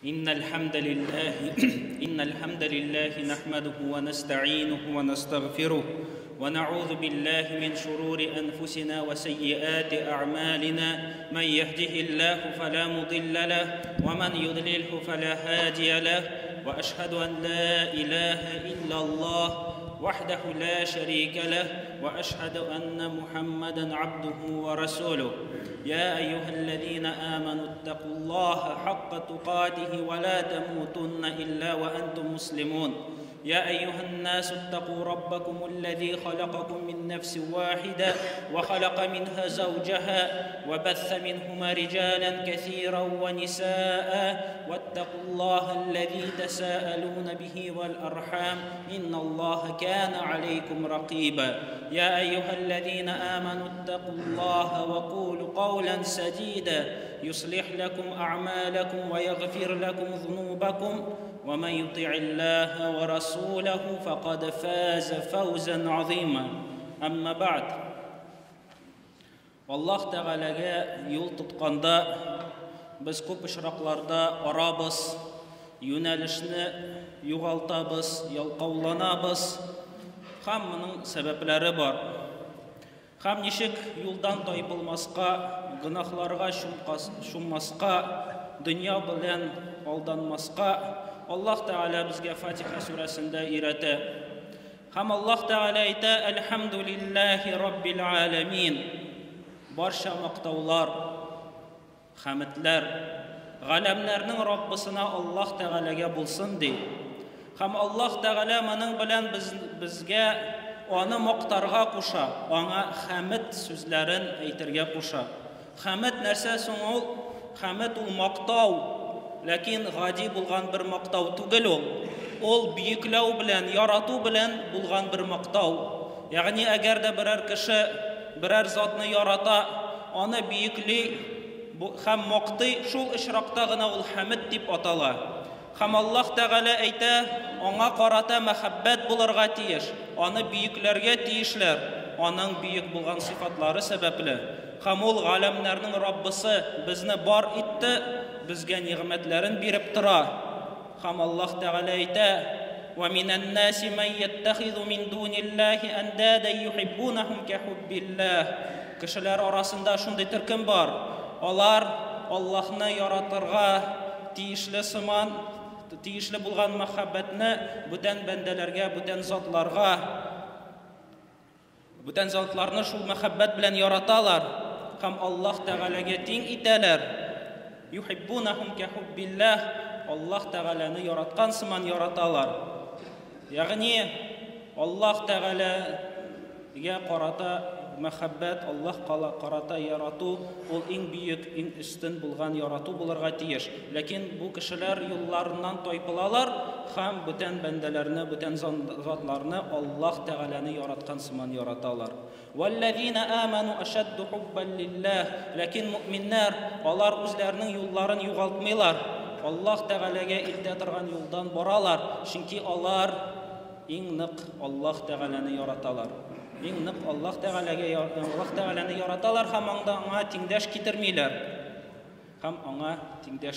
إن الحمد لله نحمده ونستعينه ونستغفره ونعوذ بالله من شرور أنفسنا وسيئات أعمالنا. من يهده الله فلا مضل له ومن يضلله فلا هادي له، وأشهد أن لا إله إلا الله وحده لا شريك له، وأشهد أن محمدًا عبده ورسوله. يا أيها الذين آمنوا اتقوا الله حق تقاته ولا تموتن إلا وأنتم مسلمون. يا أيها الناس اتقوا ربكم الذي خلقكم من نفس واحدة وخلق منها زوجها وبث منهما رجالا كثيرا ونساء، واتقوا الله الذي تساءلون به والأرحام إن الله كان عليكم رقيبا. يا أيها الذين آمنوا اتقوا الله وقولوا قولا سديدا يصلح لكم أعمالكم ويغفر لكم ذنوبكم، ومن يطع الله ورسوله فقد فاز فوزا عظيما. أما بعد، Аллах Тәғәләгә юл тотқанда без күп очракларда арабыз, юнәлешне югалтабыз, ялкауланабыз. Һәм моның сәбәпләре бар. Һәм ничек юлдан тайпылмаска, гынахларга шуммаска, дөнья белән алданмаска Аллах Тәғәлә безгә Фатиха сүрәсендә өйрәтә. Һәм Аллах Тәғәлә әйтә: "Әлхәмдүлиллаһи раббил аламин". Барча мактаулар, хәметләр галәмнәрнең Раббысына Аллах Тәғәләгә булсын ди. Һәм Аллах Тәғәлә моның белән безгә аны мактарга куша, аңа хәмд сүзләрен әйтергә куша. Хәмд нәрсә соң ул? Хәмд ул мактау, ләкин гади булган бер мактау түгел ул. Ул биекләү белән, ярату белән булган бер мактау. Ягъни әгәр дә берәр кеше берәр затны ярата, аны биекли һәм мактый, шул очракта гына ул хәмд дип атала. Һәм Аллах Тәғәлә әйтә, аңа карата мәхәббәт булырга тиеш, аны биекләргә тиешләр, аның биек булган сыйфатлары сәбәпле. Һәм ул галәмнәрнең Раббысы безне бар итте, безгә ниғмәтләрен биреп тора. Һәм Аллах Тәғәлә әйтә: وَمِنَ النَّاسِ مَن يَتَّخِذُ مِن دُونِ اللَّهِ أَندَادًا يُحِبُّونَهُمْ كَحُبِّ اللَّهِ. Кешеләр арасында шундый төркем бар. Алар Аллаһны яратырга тиешле сыман, тиешле булган мәхәббәтне бүтән бәндәләргә, бүтән затларны шул мәхәббәт белән яраталар. Һәм Аллаһ Тәғәләгә тиң итәләр. يُحِبُّونَهُمْ كَحُبِّ اللَّهِ. Аллаһ Тәғәләне яраткан сыман яраталар. Ягъни Аллаһ Тәғәләгә карата мәхәббәт, Аллаһ карата ярату ул иң бийек, иң өстен булган ярату булырга тиеш. Ләкин бу кешеләр юлларыннан тайпылалар һәм бүтән бәндәләрне, бүтән затларны Аллаһ Тәғәләне яраткан сыман яраталар. وَالَّذِينَ آمَنُوا أَشَدُّ حُبًّا لِلَّهِ. Ләкин мөэминнәр алар үзләренең юлларын югалтмыйлар. Аллаһ Тәғәләгә илтә торган юлдан баралар, чөнки алар иң нык Аллаһ Тәғәләне яраталар. Иң нык Аллаһ Тәғәләне яраталар һәм аңа тиңдәш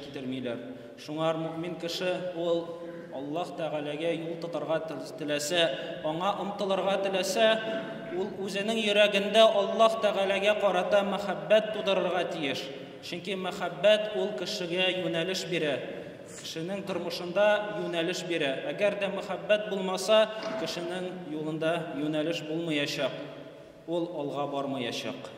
китермиләр. Шуңар мөэмин кеше ул Аллаһ Тәғәләгә юл тотарга теләсә, аңа омтылырга теләсә, ул үзенең йөрәгендә Аллаһ Тәғәләгә карата мәхәббәт тудырырга тиеш. Чөнки мәхәббәт ул кешегә юнәлеш бирә, кешенең тормышында юнәлеш бирә. Әгәр дә мәхәббәт булмаса, кешенең юлында юнәлеш булмаячак, ул алга бармаячак.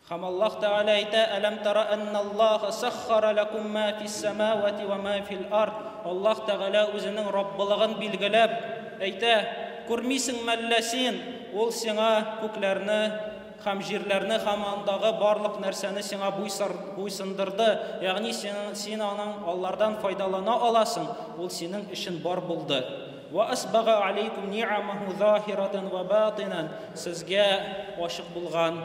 Һәм Аллаһ Тәғәлә әйтә: "Әләм тара анналлаһа саххара лакум ма фис-самавати ва ма фил-ард". Аллаһ Тәғәлә үзенең Раббылыгын билгеләп әйтә: "Күрмисеңме әллә син, ул сиңа күкләрне һәм җирләрне һәм андагы барлык нәрсәне сиңа буйсындырды. Ягъни син алардан файдалана аласың, ул синең өчен бар булды. Ва асбага алейкум ни'амаху заһирatan ва батинан". Сезгә ачык булган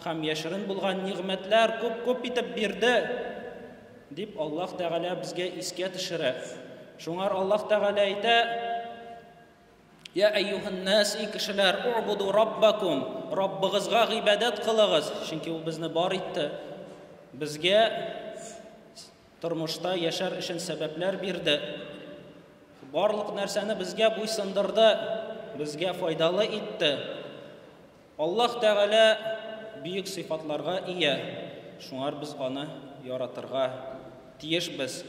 һәм яшерен булган ниғмәтләр күп итеп бирде дип Аллаһ Тәғәлә безгә искә төшерә. Шуңар Аллаһ Тәғәлә әйтә: "Я әйюхан нас, кешеләр, у'буду раббакум". Раббыгызга гыйбадат кылыгыз, чөнки ул безне бар итте. Безгә тормышта яшәр өчен сәбәпләр бирде. Барлык нәрсәне безгә буйсындырды, безгә файдалы итте. Аллаһ Тәгалә бөек сыйфатларга ия. Шуңар без аны яратырга тиешбез.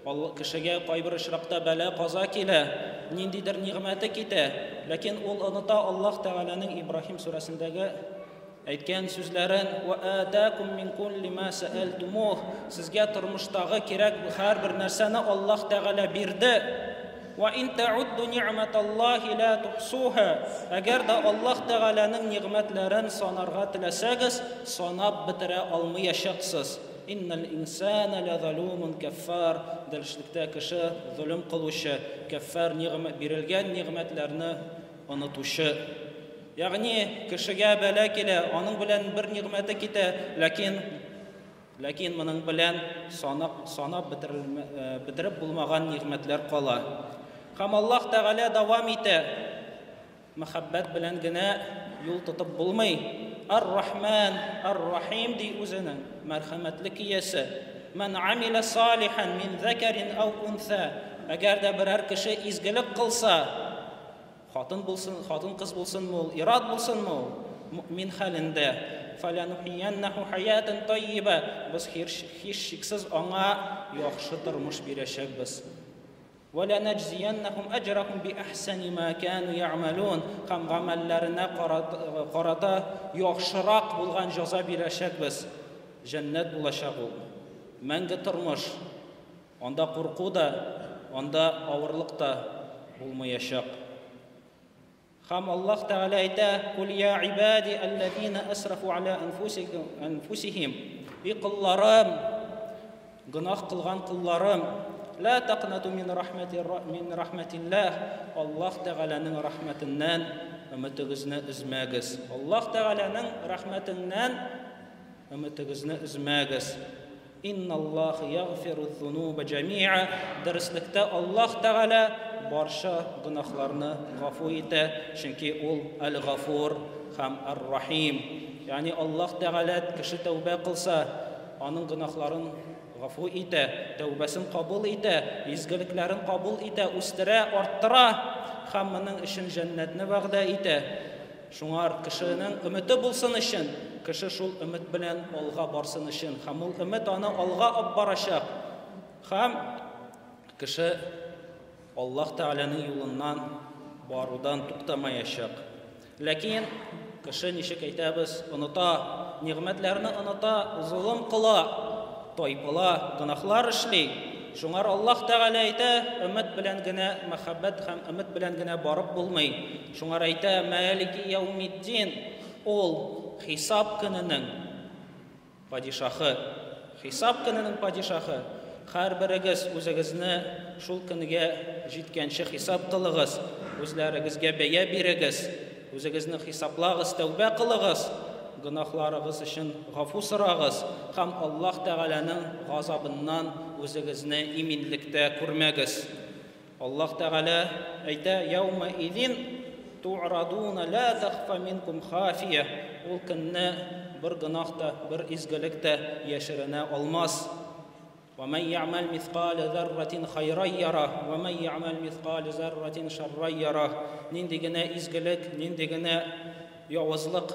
Кешегә кайбер очракта бәла каза килә, ниндидер нигъмәте китә, ләкин ул оныта Аллаһ Тәгаләнең Ибраһим сүрәсендәге әйткән сүзләрен: «Ва атакум мин кулли ма саалтумух». Сезгә тормыштагы кирәк һәрбер нәрсәне Аллаһ Тәгалә бирде. «Ва ин таудду ниъматаллаһи ла тухсуха». Әгәр дә Аллаһ Тәгаләнең нигъмәтләрен санарга теләсәгез, санап бетерә алмаячаксыз. «Иннал инсана лазалумун каффар». Дәлешлектә кеше зулм кылучы, каффар бирелгән нигъмәтләрне онытучы. Ягъни кешегә бәла килә, аның белән бер нигъмәте китә, ләкин моның белән санап бетереп булмаган нигъмәтләр кала. Һәм Аллаһ Тәгалә дәвам итә: мәхәббәт белән генә юл тотып булмый. Ар-Рахман, Ар-Рахим ди үзенең мәрхәмәтлек иясе. Ман амила салихан мин закарин ау унса. Әгәр дә берәр кеше изгелек кылса, хатын кыз булсынмы ул, ират булсынмы ул, мөмин хәлендә, фалянухияннаху хаятан таййиба. Без һичшиксез аңа яхшы тормыш бирәчәкбез. وَلَنَجْزِيَنَّهُمْ أَجْرَهُمْ بِأَحْسَنِ مَا كَانُوا يَعْمَلُونَ. Һәм гамәлләренә карата яхшырак булган җәза бирәчәкбез. Җәннәт булачак ул, мәңге тормыш. Анда курку да, анда авырлык та булмаячак. Һәм Аллаһ Тәгалә әйтә: «Кул я ибади аллазина асрафу ала анфусихим». И кулларым, гынах кылган кулларым, لا تقنطوا من رحمة الله. Аллаһ Тәгаләнең рәхмәтеннән өмитегезне үзмәгез. Аллаһ Тәгаләнең рәхмәтеннән өмитегезне үзмәгез. Инналлаһ ягфиру зунуба җами'a. Дәреслектә Аллаһ Тәгалә барча гынахларны гафу итә, чөнки ул Әл-Гафур һәм Ар-Рахим. Ягъни Аллаһ Тәгалә кеше тәүбә кылса, аның гынахларын гафу итә, тәүбәсен кабул итә, изгелекләрен кабул итә, үстерә, арттыра һәм моның өчен җәннәтне вәгъдә итә. Шуңар кешенең өмете булсын өчен, кеше шул өмет белән алга барсын өчен, һәм ул өмет аны алга алып барачак. Һәм кеше Аллаһ Тәгаләнең юлыннан барудан туктамаячак. Ләкин кеше ничек әйтәбез, оныта, нигъмәтләрне оныта, зулым кыла, тайпыла, гынахлар эшли. Шуңар Аллаһ Тәгалә әйтә: өмет белән генә, мәхәббәт һәм өмет белән генә барып булмый. Шуңар әйтә: Малики яумиддин. Ул хисап көненең падишаһы. Хисап көненең падишаһы. Һәрберегез үзегезне шул көнгә җиткәнче хисап кылыгыз, үзләрегезгә бәя бирегез, үзегезне хисаплагыз, тәүбә кылыгыз, гынахларыгыз өчен гафу сорагыз һәм Аллаһ Тәгаләнең газабыннан үзегезне иминлектә күрмәгез. Аллаһ Тәгалә әйтә: яума идин ту'радуна ла тахфа минкум хафия. Ул көнне бер гынах та, бер изгелек тә яшеренә алмас. وَمَنْ يَعْمَلْ مِثْقَالَ ذَرَّةٍ خَيْرًا يَرَهُ وَمَنْ يَعْمَلْ مِثْقَالَ ذَرَّةٍ شَرًّا يَرَهُ. Нинди генә изгелек, нинди генә явызлык,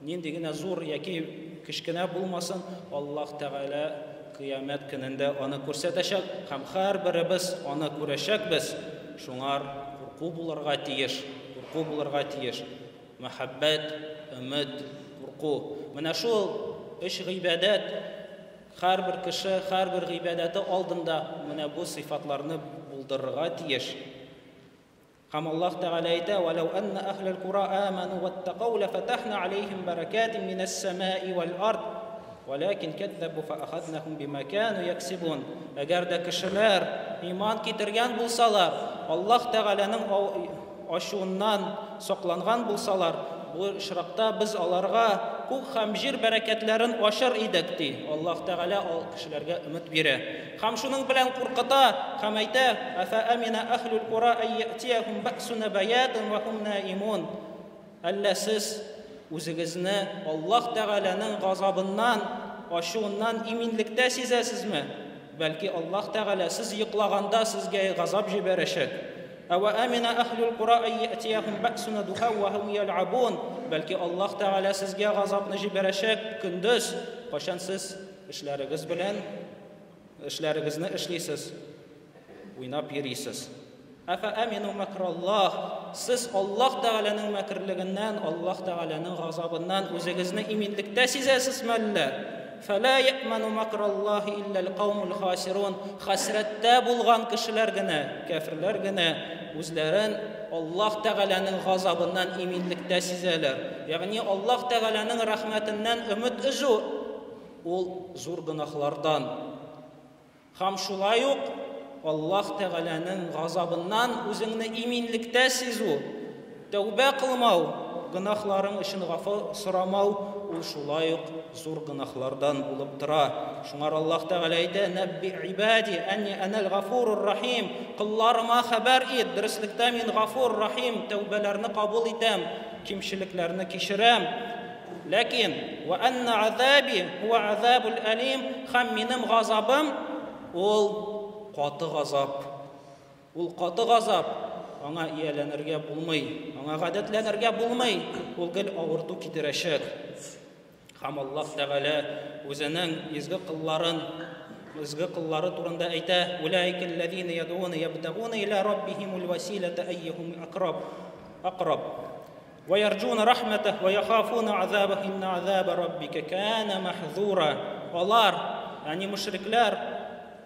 нинди генә зур яки кичкенә булмасын, Аллаһ Тәгалә кыямәт көнендә аны күрсәтәчәк һәм һәрберебез аны күрәчәкбез. Шуңар курку булырга тиеш, курку булырга тиеш. Мәхәббәт, өмет, курку. Менә шул өч гыйбадәт һәрбер кеше, һәрбер гыйбадәте алдында менә бу сыйфатларны булдырырга тиеш. Һәм Аллаһ Тәгалә әйтә: «Валау анна ахлал кура аману ваттақау лафатахна алейхим баракатин минас самаи вал ард, валакин кадзабу фаахаднахум бима кану яксибун». Әгәр дә кешеләр иман китергән булсалар, Аллаһ Тәгаләнең ачуыннан сакланган булсалар, бу очракта без аларга күк һәм җир бәрәкәтләрен ашыр идек ди. Аллаһ Тәгалә ал кешеләргә өмет бирә. Һәм шуның белән куркыта, һәм әйтә: «Афа амина ахлул кура айятиягум бa'сuna bayatan wa hum na'imun». Әллә сез үзегезне Аллаһ Тәгаләнең газабыннан, ачуыннан иминлектә сизәсезме? бәлки Аллаһ Тәгалә сез йоклағанда сезгә газап җибәрәчәк. أَوَأَمِنَ أَهْلُ الْقُرَىٰ أَن يَأْتِيَهُم بَأْسُنَا ضُحًى وَهُمْ يَلْعَبُونَ Бәлки Аллаһ Тәгалә сезгә газапны җибәрәчәк көндез, кашан сез эшләрегезне эшлисез, уйнап йөрисез. أَفَأَمِنُوا مَكْرَ اللَّهِ Сез Аллаһ Тәгаләнең мәкерлегеннән, Аллаһ Тәгаләнең газабыннан үзегезне иминлектә сизәсезме әллә? فَلَا يَأْمَنُ مَكْرَ اللَّهِ إِلَّا الْقَوْمُ الْخَاسِرُونَ Хәсрәттә булган кешеләр генә, кафирләр генә үзләрен Аллаһ Тәгаләнең газабыннан иминлектә сизәләр. Ягъни Аллаһ Тәгаләнең рәхмәтеннән өмет өзү ул зур гынаһлардан. Һәм шулай ук Аллаһ Тәгаләнең газабыннан үзеңне иминлектә сизү, тәүбә кылмау, гынаһларың өчен гафу сорамау ул шулай ук зур гынаһлардан булып тора. Шуңар Аллаһ Тәгалә әйтә: "Набби ибади анни анал гафурур рахим." Кулларыма хәбәр ит, дөреслекдә мин гафур рахим, тәүбәләрне кабул итәм, кимчелекләрне кичерәм. Ләкин ва анна азаби хува азабул алим, һәм минем газабым ул каты газап. Ул каты газап, аңа ияләнергә булмый, аңа гадәтләнергә булмый, ул гел авырту китерәчәк. Һәм Аллаһ Тәгалә үзенең изге кыллары турында әйтә: "Улаика аллазина яд'уна ябтагуна иля раббихимул василата айюхум aqrab ва ярджуна рахматаху ва яхафуна азабаху инна азаба раббика кана махзура." Алар, ягъни мушриклар,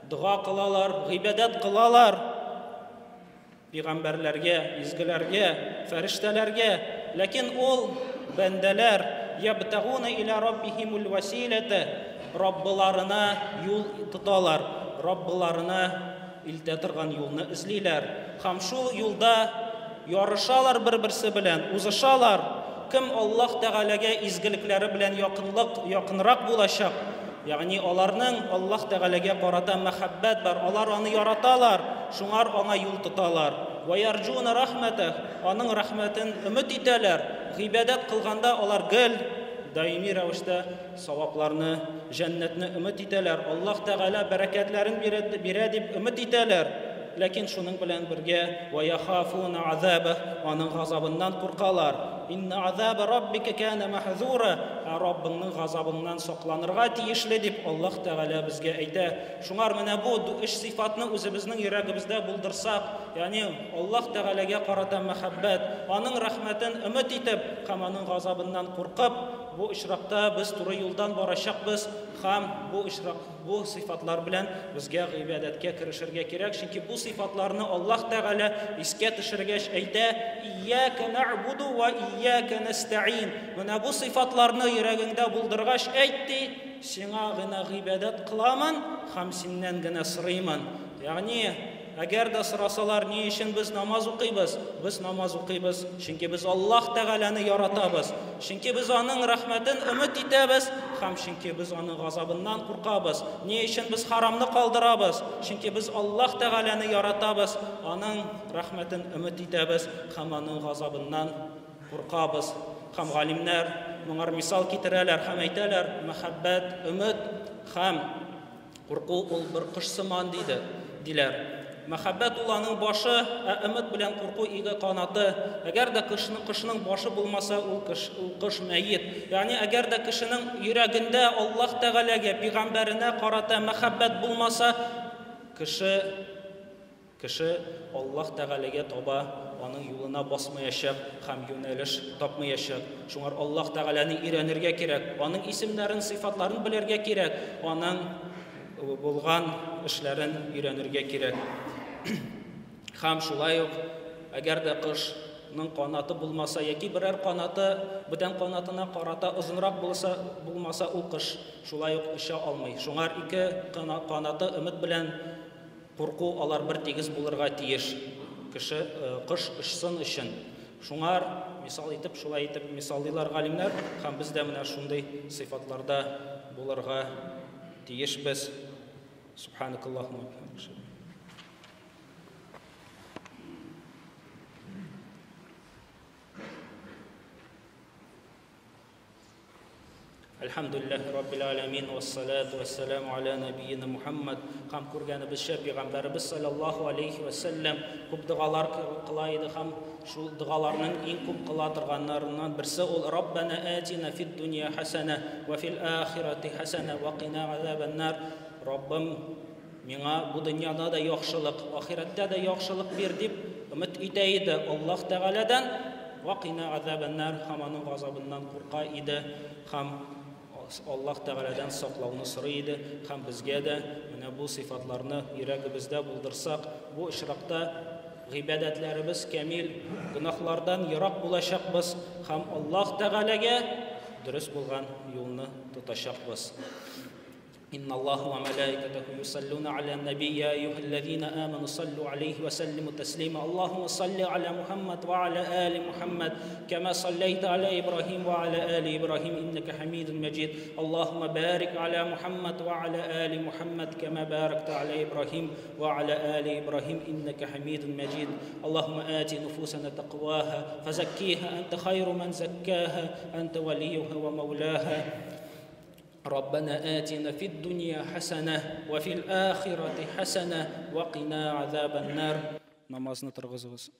дуа кылалар, гыйбадат кылалар пәйгамбәрләргә, изгеләргә, фәрештәләргә, ләкин ул бәндәләр ябтагуна иля раббихимул василата, Раббыларына юл тоталар, Раббыларына илтә торган юлны эзлиләр. Һәм шул юлда ярышалар бер-берсе белән, узышалар. Кем Аллаһ Тәгаләгә изгелекләре белән якынрак булачак, ягъни аларның Аллаһ Тәгаләгә карата мәхәббәт бар, алар аны яраталар, шуңар аңа юл тоталар. Ва ярджуна рахматах, аның рәхмәтен өмет итәләр. Гыйбадат кылганда алар гел даими рәвештә савапларны, җәннәтне өмет итәләр. Аллаһ Тәгалә бәрәкәтләрен бирә дип өмет итәләр. Ләкин шуның белән бергә ва яхафуна азаба, аның газабыннан куркалар. Инна азаба раббика кана махзура, Раббыңның газабыннан сакланырга тиешле дип Аллаһ Тәгалә безгә әйтә. Шуңар менә бу эш сыйфатны үзебезнең йөрәгебездә булдырсак, ягъни Аллаһ Тәгаләгә карата мәхәббәт, аның рәхмәтен өмет итеп, һәм аның газабыннан куркып, бу ишракта без туры юлдан барачакбыз. Һәм бу сыйфатлар белән безгә гыйбадәткә керешергә кирәк, чөнки бу сыйфатларны Аллаһ Тәгалә искә төшергәч әйтә: "Ияка нa'буду ва ияка настаин." Менә бу сыйфатларны йөрәгеңдә булдыргач әйтте: "Сиңа гына гыйбадәт кыламын, һәм синнән генә сорыймын." Ягъни әгәр дә сорасалар, ни өчен без намаз укыйбыз? Без намаз укыйбыз, чөнки без Аллаһ Тәгаләне яратабыз, чөнки без аның рәхмәтен өмет итәбез, һәм чөнки без аның газабыннан куркабыз. Ни өчен без харамны калдырабыз? Чөнки без Аллаһ Тәгаләне яратабыз, аның рәхмәтен өмет итәбез, һәм аның газабыннан куркабыз. Һәм галимнәр моңар мисал китерәләр һәм әйтәләр: мәхәббәт, өмет һәм курку ул бер кош сыман диләр. Мәхәббәт ул аның башы, өмет белән курку иге канаты. Әгәр дә кышның башы булмаса, ул кыш мәйет. Ягъни әгәр дә кешенең йөрәгендә Аллаһ Тәгаләгә, пәйгамбәренә карата мәхәббәт булмаса, кеше Аллаһ Тәгаләгә таба аның юлына басмаячак һәм юнәлеш тапмаячак. Шуңар Аллаһ Тәгаләне өйрәнергә кирәк, аның исемнәрен, сыйфатларын белергә кирәк, аның булган эшләрен өйрәнергә кирәк. Һәм шулай ук, әгәр дә кышның канаты булмаса, яки берәр канаты бүтән канатына карата озынрак булмаса, ул кыш шулай ук эшә алмый. Шуңар ике канаты өмет белән курку алар бер тигез булырга тиеш. Кыш эшсен өчен. Шуңар мисал итеп, шулай итеп мисаллыйлар галимнәр, һәм без дә менә шундый сыйфатларда булырга тиешбез. Субханакаллахумма ва бихамдика. Elhamdülillahi Rabbil alemin ve salatu ve selamu ala nebiyyina Muhammed. Ham kurganı biz Peygamberimiz sallallahu aleyhi ve sellem көп дұғалар қылайды. Ham şu дұғаларның ең көп қыла тұрғанlarından бірісі ол Rabbana atina fid dunya hasana ve fil ahireti hasana ve qina azabannar. Rabbim миңа бу дөньяда да яхшылык, ахирәттә дә яхшылык бир дип өмет итә иде Аллаһ Тәгаләдән. Ва қина азабаннар, һәм аның газабыннан курка иде, һәм Аллаһ Тәгаләдән саклауны сорый иде. Һәм безгә дә менә бу сыйфатларны йөрәгебездә булдырсак, бу ишракта гыйбадәтләребез камил, гынахлардан ерак булачакбыз һәм Аллаһ Тәгаләгә дөрес булган юлны тотачакбыз. إن الله وملائكته يصلون على النبي يا أيها الذين آمنوا صلوا عليه وسلموا تسليما اللهم صل على محمد وعلى آل محمد كما صليت على إبراهيم وعلى آل إبراهيم إنك حميد مجيد اللهم بارك على محمد وعلى آل محمد كما باركت على إبراهيم وعلى آل إبراهيم إنك حميد مجيد اللهم آت نفوسنا تقواها فزكيها أنت خير من زكاها أنت وليها ومولاها ربنا آتنا في الدنيا حسنة وفي الآخرة حسنة وقنا عذاب النار. نمازنا ترغزغز.